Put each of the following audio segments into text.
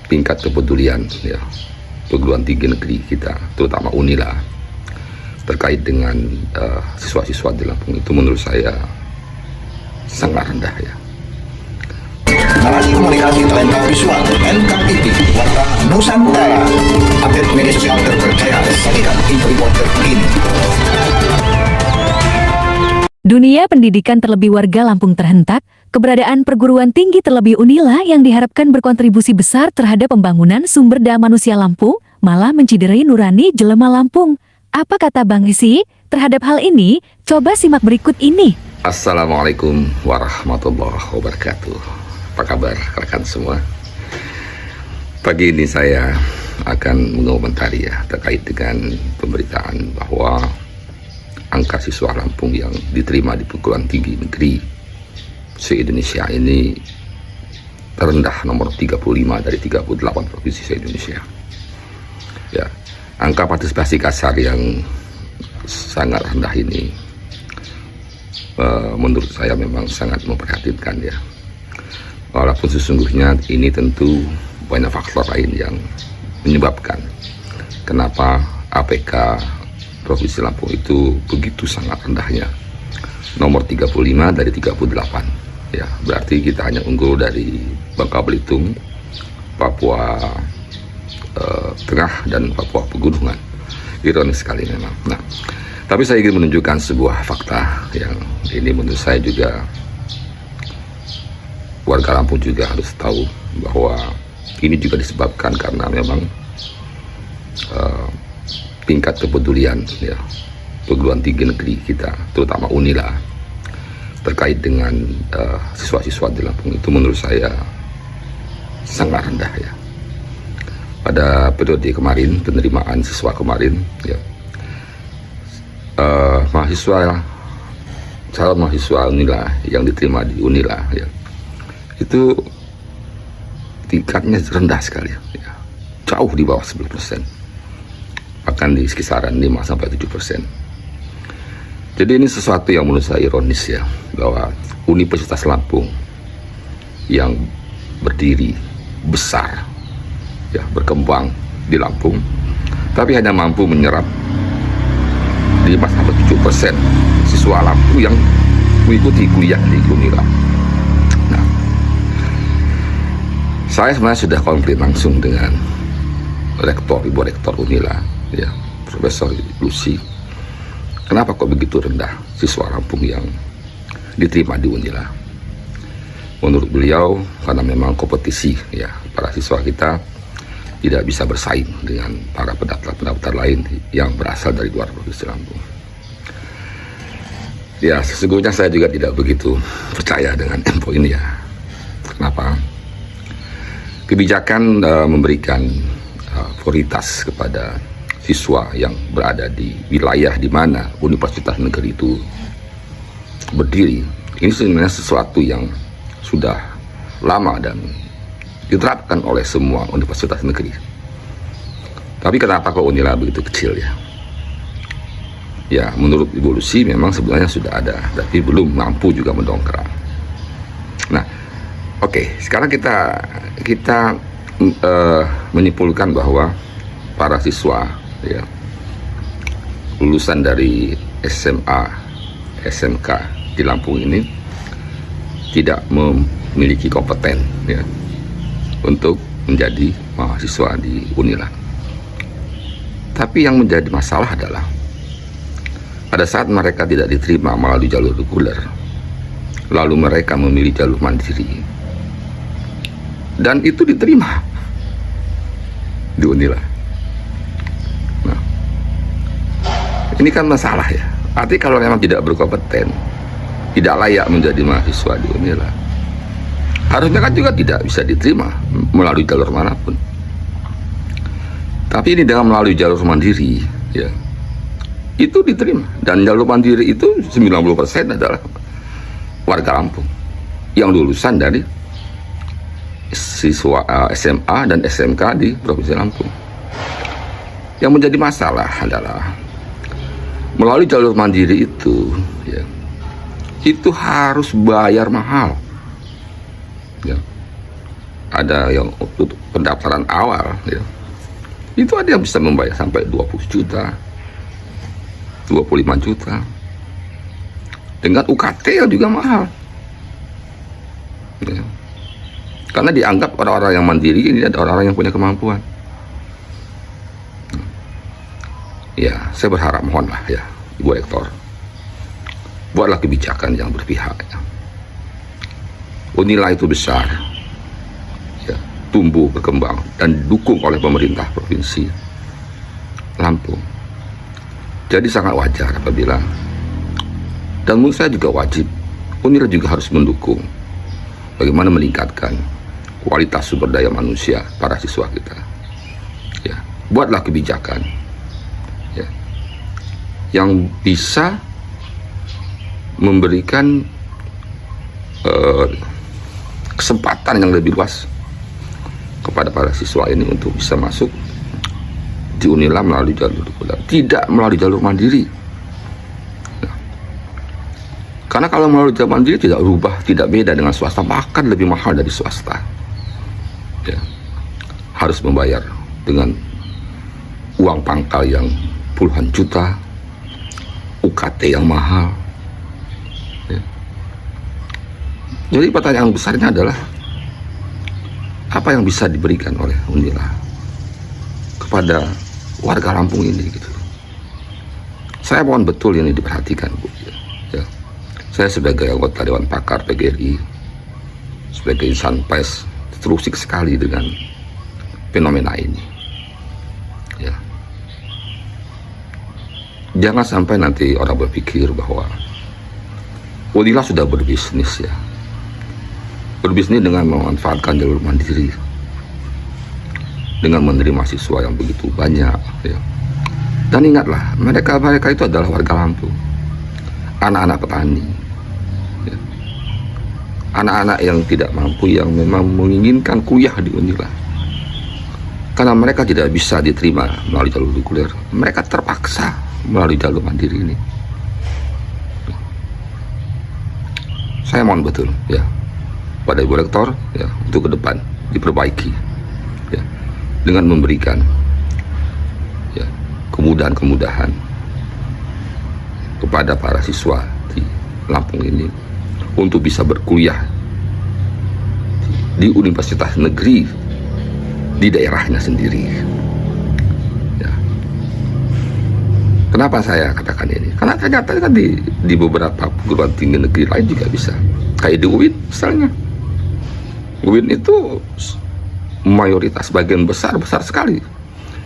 tingkat kepedulian ya perguruan tinggi negeri kita, terutama Unila, terkait dengan siswa-siswa di Lampung itu menurut saya sangat rendah ya. Narasi komunikasi lengkap visual NKPT Warta Nusantara, update media sosial terpercaya, sajikan info terkini. Dunia pendidikan terlebih warga Lampung terhentak, keberadaan perguruan tinggi terlebih Unila yang diharapkan berkontribusi besar terhadap pembangunan sumber daya manusia Lampung, malah menciderai nurani jelema Lampung. Apa kata Bang Isi terhadap hal ini? Coba simak berikut ini. Assalamualaikum warahmatullahi wabarakatuh. Apa kabar rekan semua? Pagi ini saya akan mengomentari ya terkait dengan pemberitaan bahwa angka siswa Lampung yang diterima di perguruan tinggi negeri se-Indonesia ini terendah nomor 35 dari 38 provinsi se-Indonesia. Ya, angka partisipasi kasar yang sangat rendah ini menurut saya memang sangat memprihatinkan ya. Walaupun sesungguhnya ini tentu banyak faktor lain yang menyebabkan kenapa APK Provinsi Lampung itu begitu sangat rendahnya, nomor 35 dari 38 ya, berarti kita hanya unggul dari Bangka Belitung, Papua Tengah dan Papua Pegunungan. Ironis sekali memang. Nah, tapi saya ingin menunjukkan sebuah fakta yang ini menurut saya juga warga Lampung juga harus tahu bahwa ini juga disebabkan karena memang tingkat kepedulian ya perguruan tinggi negeri kita, terutama Unila, terkait dengan siswa-siswa di Lampung itu menurut saya sangat rendah ya. Pada periode kemarin, penerimaan siswa kemarin ya, calon mahasiswa Unila yang diterima di Unila ya, itu tingkatnya rendah sekali ya, jauh di bawah 10%. Bahkan di kisaran 5-7%. Jadi ini sesuatu yang menurut saya ironis ya, bahwa Universitas Lampung yang berdiri besar ya, berkembang di Lampung, tapi hanya mampu menyerap 5-7% siswa Lampung yang mengikuti kuliah di Unila. Nah, saya sebenarnya sudah konflik langsung dengan Ibu Rektor Unila ya, Profesor Lucy. Kenapa kok begitu rendah siswa Lampung yang diterima di Unila? Menurut beliau karena memang kompetisi ya, para siswa kita tidak bisa bersaing dengan para pendaftar lain yang berasal dari luar provinsi Lampung. Ya, sesungguhnya saya juga tidak begitu percaya dengan info ini ya. Kenapa? Kebijakan memberikan prioritas kepada siswa yang berada di wilayah di mana universitas negeri itu berdiri, ini sebenarnya sesuatu yang sudah lama dan diterapkan oleh semua universitas negeri. Tapi kenapa kok Unila begitu kecil ya? Ya, menurut Ibu Lucy memang sebenarnya sudah ada, tapi belum mampu juga mendongkrak. Nah, oke, sekarang kita menyimpulkan bahwa para siswa ya, lulusan dari SMA, SMK di Lampung ini tidak memiliki kompeten ya untuk menjadi mahasiswa di Unila. Tapi yang menjadi masalah adalah pada saat mereka tidak diterima melalui jalur reguler, lalu mereka memilih jalur mandiri, dan itu diterima di Unila. Nah, ini kan masalah ya. Artinya kalau memang tidak berkompeten, tidak layak menjadi mahasiswa di Unila, harusnya kan juga tidak bisa diterima melalui jalur manapun. Tapi ini dengan melalui jalur mandiri ya, itu diterima. Dan jalur mandiri itu 90% adalah warga Lampung yang lulusan dari siswa SMA dan SMK di Provinsi Lampung. Yang menjadi masalah adalah melalui jalur mandiri itu ya, itu harus bayar mahal ya. ada yang untuk pendaftaran awal ya, itu ada yang bisa membayar sampai 20 juta 25 juta dengan UKT yang juga mahal ya. Karena dianggap orang-orang yang mandiri ini ada orang-orang yang punya kemampuan ya. Saya berharap, mohonlah ya Ibu Rektor, buatlah kebijakan yang berpihak ya. Unila itu besar ya, tumbuh berkembang dan didukung oleh pemerintah Provinsi Lampung. Jadi sangat wajar apabila, dan menurut saya juga wajib, Unila juga harus mendukung bagaimana meningkatkan kualitas sumber daya manusia para siswa kita ya. Buatlah kebijakan ya, yang bisa memberikan kesempatan yang lebih luas kepada para siswa ini untuk bisa masuk di Unila melalui jalur reguler, tidak melalui jalur mandiri ya. Karena kalau melalui jalur mandiri tidak berubah, tidak beda dengan swasta, bahkan lebih mahal dari swasta ya. Harus membayar dengan uang pangkal yang puluhan juta, UKT yang mahal ya. Jadi pertanyaan besarnya adalah apa yang bisa diberikan oleh Unila kepada warga Lampung ini gitu. Saya mohon betul ini diperhatikan Bu ya. Saya sebagai anggota Dewan Pakar PGRI, sebagai insan pers, terusik sekali dengan fenomena ini ya. Jangan sampai nanti orang berpikir bahwa Unila sudah berbisnis ya, berbisnis dengan memanfaatkan jalur mandiri, dengan menerima siswa yang begitu banyak ya. Dan ingatlah, mereka itu adalah warga Lampung, anak-anak petani ya. Anak-anak yang tidak mampu, yang memang menginginkan kuliah di Unila, karena mereka tidak bisa diterima melalui jalur reguler, mereka terpaksa melalui jalur mandiri ini. Saya mohon betul ya pada Ibu Rektor ya, untuk ke depan diperbaiki ya, dengan memberikan ya kemudahan-kemudahan kepada para siswa di Lampung ini untuk bisa berkuliah di universitas negeri di daerahnya sendiri ya. Kenapa saya katakan ini? Karena ternyata kan di beberapa perguruan tinggi negeri lain juga bisa, kayak di UIN misalnya. UIN itu mayoritas, bagian besar sekali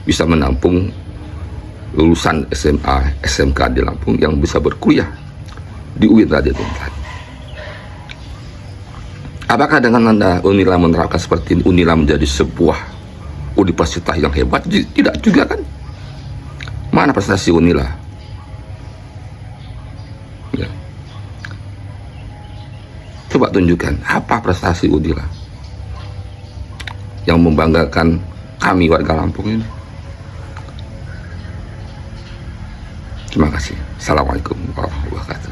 bisa menampung lulusan SMA, SMK di Lampung yang bisa berkuliah di UIN Raden Intan. Apakah dengan Anda Unila menerapkan seperti ini, Unila menjadi sebuah universitas yang hebat? Tidak juga kan? Mana prestasi Unila? Ya. Coba tunjukkan apa prestasi Unila yang membanggakan kami warga Lampung ini. Terima kasih. Assalamualaikum warahmatullahi wabarakatuh.